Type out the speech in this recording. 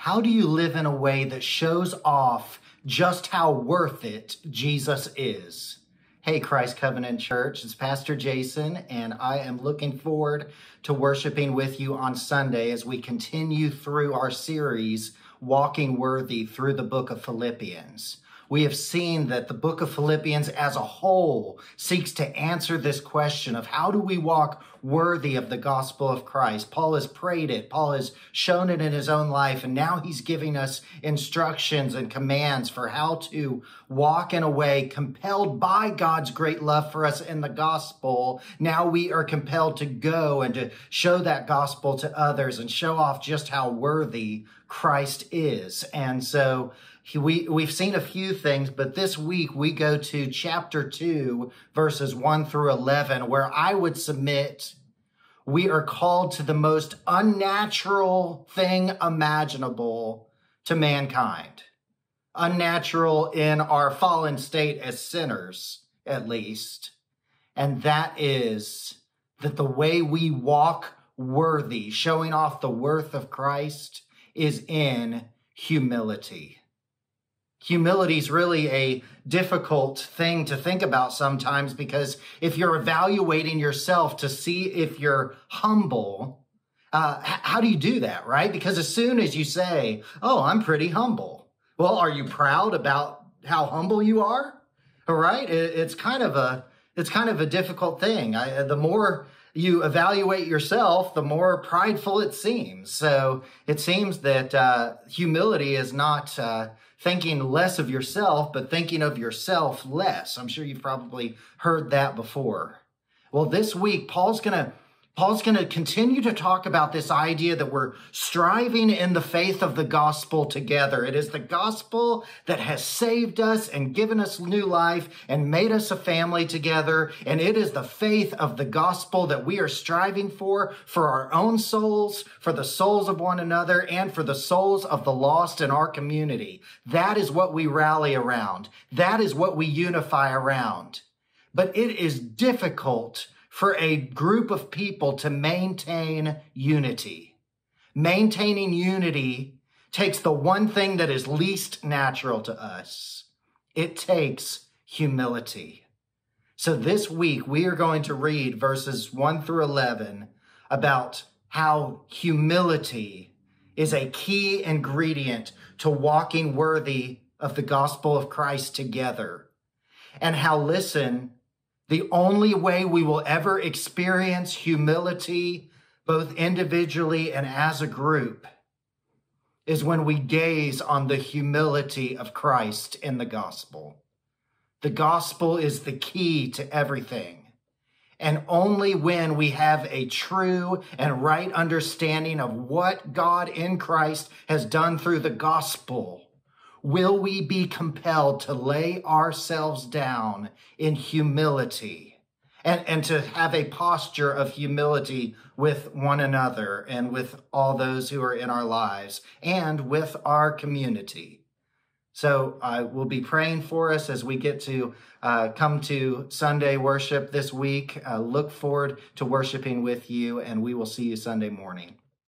How do you live in a way that shows off just how worth it Jesus is? Hey, Christ Covenant Church, it's Pastor Jason, and I am looking forward to worshiping with you on Sunday as we continue through our series, Walking Worthy, through the book of Philippians. We have seen that the book of Philippians as a whole seeks to answer this question of how do we walk worthy of the gospel of Christ. Paul has prayed it. Paul has shown it in his own life. And now he's giving us instructions and commands for how to walk in a way compelled by God's great love for us in the gospel. Now we are compelled to go and to show that gospel to others and show off just how worthy Christ is. And so we've seen a few things, but this week we go to chapter 2, verses 1 through 11, where I would submit we are called to the most unnatural thing imaginable to mankind. Unnatural in our fallen state as sinners, at least. And that is that the way we walk worthy, showing off the worth of Christ, is in humility. Humility is really a difficult thing to think about sometimes, because if you're evaluating yourself to see if you're humble, how do you do that, right? Because as soon as you say, oh, I'm pretty humble. Well, are you proud about how humble you are? All right. It's kind of a difficult thing. The more you evaluate yourself, the more prideful it seems. So it seems that humility is not thinking less of yourself, but thinking of yourself less. I'm sure you've probably heard that before. Well, this week, Paul's going to continue to talk about this idea that we're striving in the faith of the gospel together. It is the gospel that has saved us and given us new life and made us a family together. And it is the faith of the gospel that we are striving for our own souls, for the souls of one another, and for the souls of the lost in our community. That is what we rally around. That is what we unify around. But it is difficult for a group of people to maintain unity. Maintaining unity takes the one thing that is least natural to us. It takes humility. So this week, we are going to read verses 1 through 11 about how humility is a key ingredient to walking worthy of the gospel of Christ together. And how, listen, the only way we will ever experience humility, both individually and as a group, is when we gaze on the humility of Christ in the gospel. The gospel is the key to everything. And only when we have a true and right understanding of what God in Christ has done through the gospel will we be compelled to lay ourselves down in humility and to have a posture of humility with one another and with all those who are in our lives and with our community. So I will be praying for us as we get to come to Sunday worship this week. Look forward to worshiping with you, and we will see you Sunday morning.